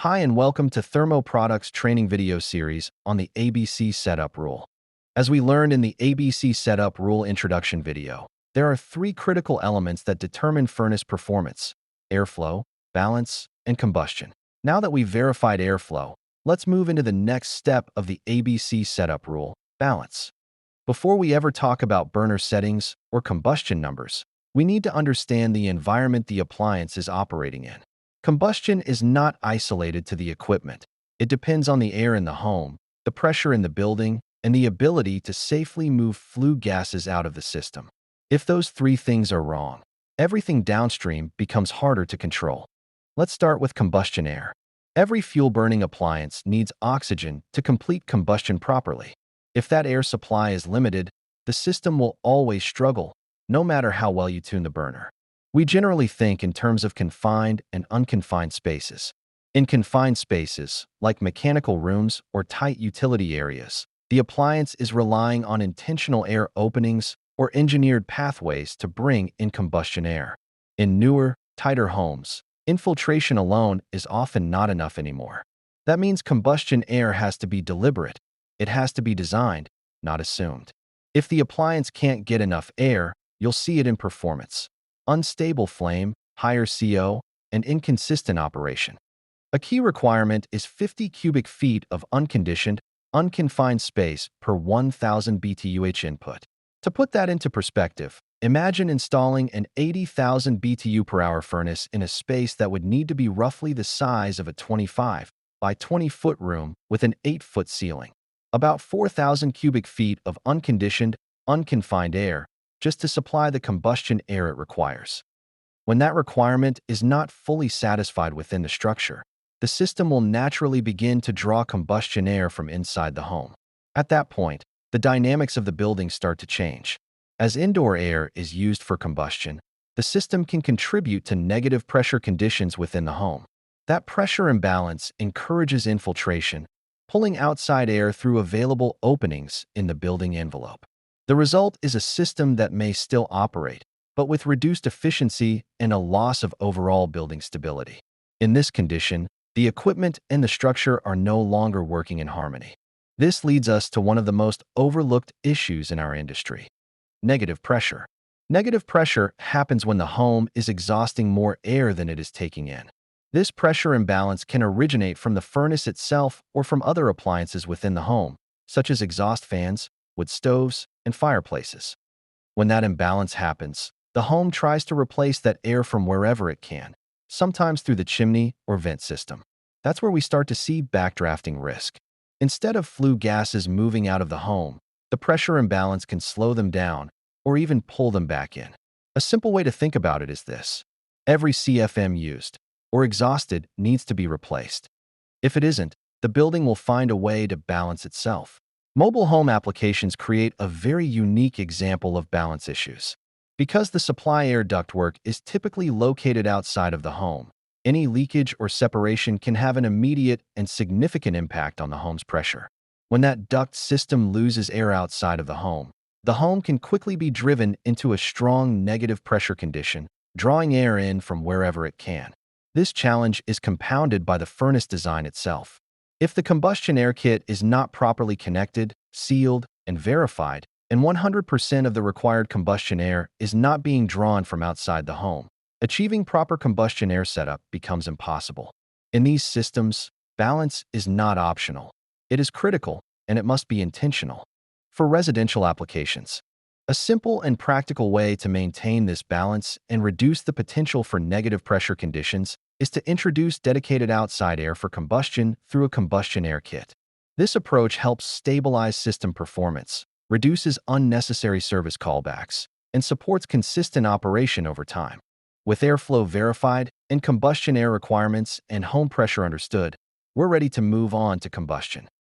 Hi and welcome to Thermo Products training video series on the ABC Setup Rule. As we learned in the ABC Setup Rule introduction video, there are three critical elements that determine furnace performance: airflow, balance, and combustion. Now that we've verified airflow, let's move into the next step of the ABC Setup Rule: balance. Before we ever talk about burner settings or combustion numbers, we need to understand the environment the appliance is operating in. Combustion is not isolated to the equipment. It depends on the air in the home, the pressure in the building, and the ability to safely move flue gases out of the system. If those three things are wrong, everything downstream becomes harder to control. Let's start with combustion air. Every fuel-burning appliance needs oxygen to complete combustion properly. If that air supply is limited, the system will always struggle, no matter how well you tune the burner. We generally think in terms of confined and unconfined spaces. In confined spaces, like mechanical rooms or tight utility areas, the appliance is relying on intentional air openings or engineered pathways to bring in combustion air. In newer, tighter homes, infiltration alone is often not enough anymore. That means combustion air has to be deliberate. It has to be designed, not assumed. If the appliance can't get enough air, you'll see it in performance: unstable flame, higher CO, and inconsistent operation. A key requirement is 50 cubic feet of unconditioned, unconfined space per 1,000 BTUH input. To put that into perspective, imagine installing an 80,000 BTU per hour furnace in a space that would need to be roughly the size of a 25 by 20 foot room with an 8-foot ceiling. About 4,000 cubic feet of unconditioned, unconfined air just to supply the combustion air it requires. When that requirement is not fully satisfied within the structure, the system will naturally begin to draw combustion air from inside the home. At that point, the dynamics of the building start to change. As indoor air is used for combustion, the system can contribute to negative pressure conditions within the home. That pressure imbalance encourages infiltration, pulling outside air through available openings in the building envelope. The result is a system that may still operate, but with reduced efficiency and a loss of overall building stability. In this condition, the equipment and the structure are no longer working in harmony. This leads us to one of the most overlooked issues in our industry: negative pressure. Negative pressure happens when the home is exhausting more air than it is taking in. This pressure imbalance can originate from the furnace itself or from other appliances within the home, such as exhaust fans, wood stoves, and fireplaces. When that imbalance happens, the home tries to replace that air from wherever it can, sometimes through the chimney or vent system. That's where we start to see backdrafting risk. Instead of flue gases moving out of the home, the pressure imbalance can slow them down or even pull them back in. A simple way to think about it is this: every CFM used or exhausted needs to be replaced. If it isn't, the building will find a way to balance itself. Mobile home applications create a very unique example of balance issues. Because the supply air ductwork is typically located outside of the home, any leakage or separation can have an immediate and significant impact on the home's pressure. When that duct system loses air outside of the home can quickly be driven into a strong negative pressure condition, drawing air in from wherever it can. This challenge is compounded by the furnace design itself. If the combustion air kit is not properly connected, sealed, and verified, and 100% of the required combustion air is not being drawn from outside the home, achieving proper combustion air setup becomes impossible. In these systems, balance is not optional. It is critical, and it must be intentional. For residential applications, a simple and practical way to maintain this balance and reduce the potential for negative pressure conditions is to introduce dedicated outside air for combustion through a combustion air kit. This approach helps stabilize system performance, reduces unnecessary service callbacks, and supports consistent operation over time. With airflow verified and combustion air requirements and home pressure understood, we're ready to move on to combustion.